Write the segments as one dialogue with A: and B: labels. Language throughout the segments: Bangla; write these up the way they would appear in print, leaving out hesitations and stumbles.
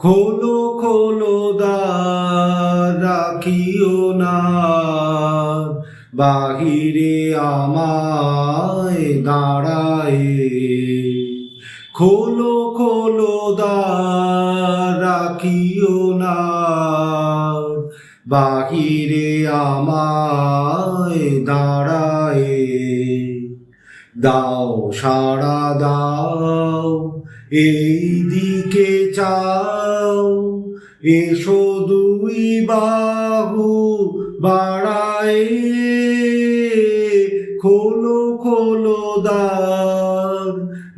A: খোলো খোলো দ্বার, রাখিও না বাহিরে আমায় দাঁড়ায়। খোলো খোলো দ্বার, রাখিও না বাহিরে আমায় দাঁড়ায়। দাও সাড়া দাও, এই দিকে চাও, এসো দুই বাহু বাড়ায়। খোলো খোলো দ্বার,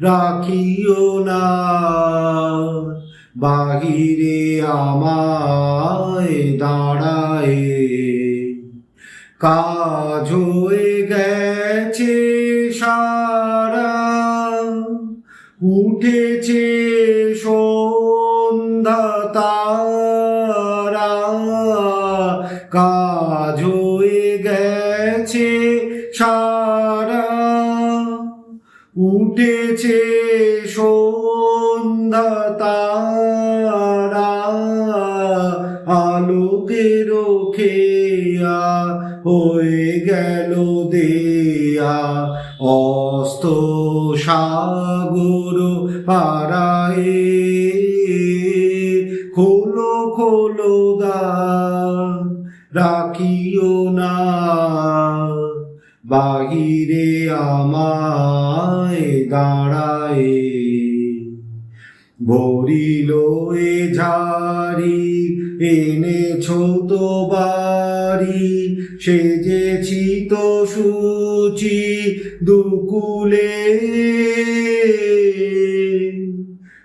A: রাখিও না বাহিরে আমায় দাঁড়ায়। কাজ হয়ে গেছে সারা, উঠেছে সন্ধ্যা তারা। কাজ হয়ে গেছে সারা, উঠেছে সন্ধ্যা তারা। আলোকের খেয়া হয়ে গেল দেয়া, অস্ত সাগর পাড়ায়। খোলো খোলো দ্বার, রাখিও না বাহিরে আমায় দাঁড়ায়। ভরিল এ ঝাড়ি, এনেছো তো বাড়ি, সেজেছি তো সূচি দুকুলে।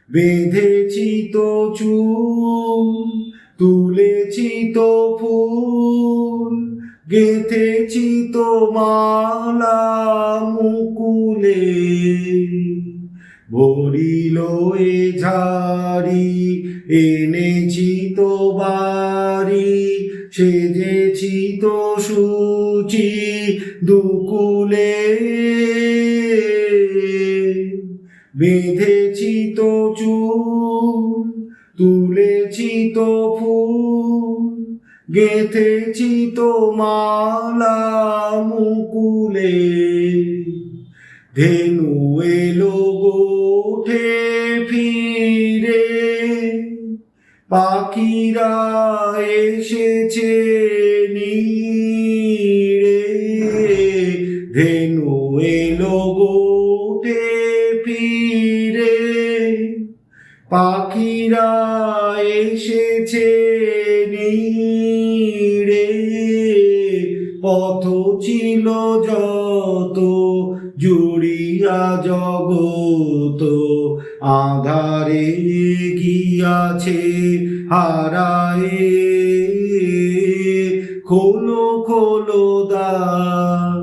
A: বেঁধেছি তো চুল, তুলেছি তো ফুল, গেঁথেছি তো মালা মুকুলে। ভরিল এ ঝাড়ি, এনেছি তো বাড়ি, সেজেছি তো সূচি দুকুলে। বেঁধেছি তো চুল, তুলেছি তো ফুল, গেঁথেছি তো মালা মুকুলে। ধেনু এলো গোঠে ফিরে, পাখিরা এসেছে নীড়ে। ধেনু এলো গোঠে ফিরে, পাখিরা এসেছে নীড়ে। পথ ছিল যত জুড়িয়া জগত, আঁধারে গিয়াছে হারায়ে। খোলো খোলো দ্বার,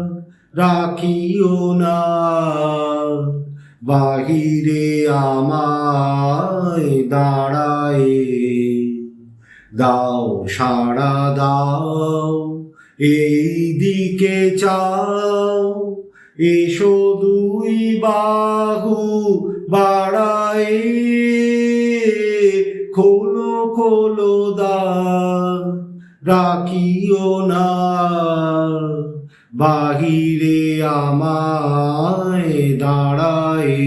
A: রাখিও না বাহিরে আমায় দাঁড়ায়। দাও সাড়া দাও, এই দিকে চাও, এসো দুই বাহু বাড়ায়। খোলো খোলো দ্বার, রাখিও না বাহিরে আমায় দাঁড়ায়।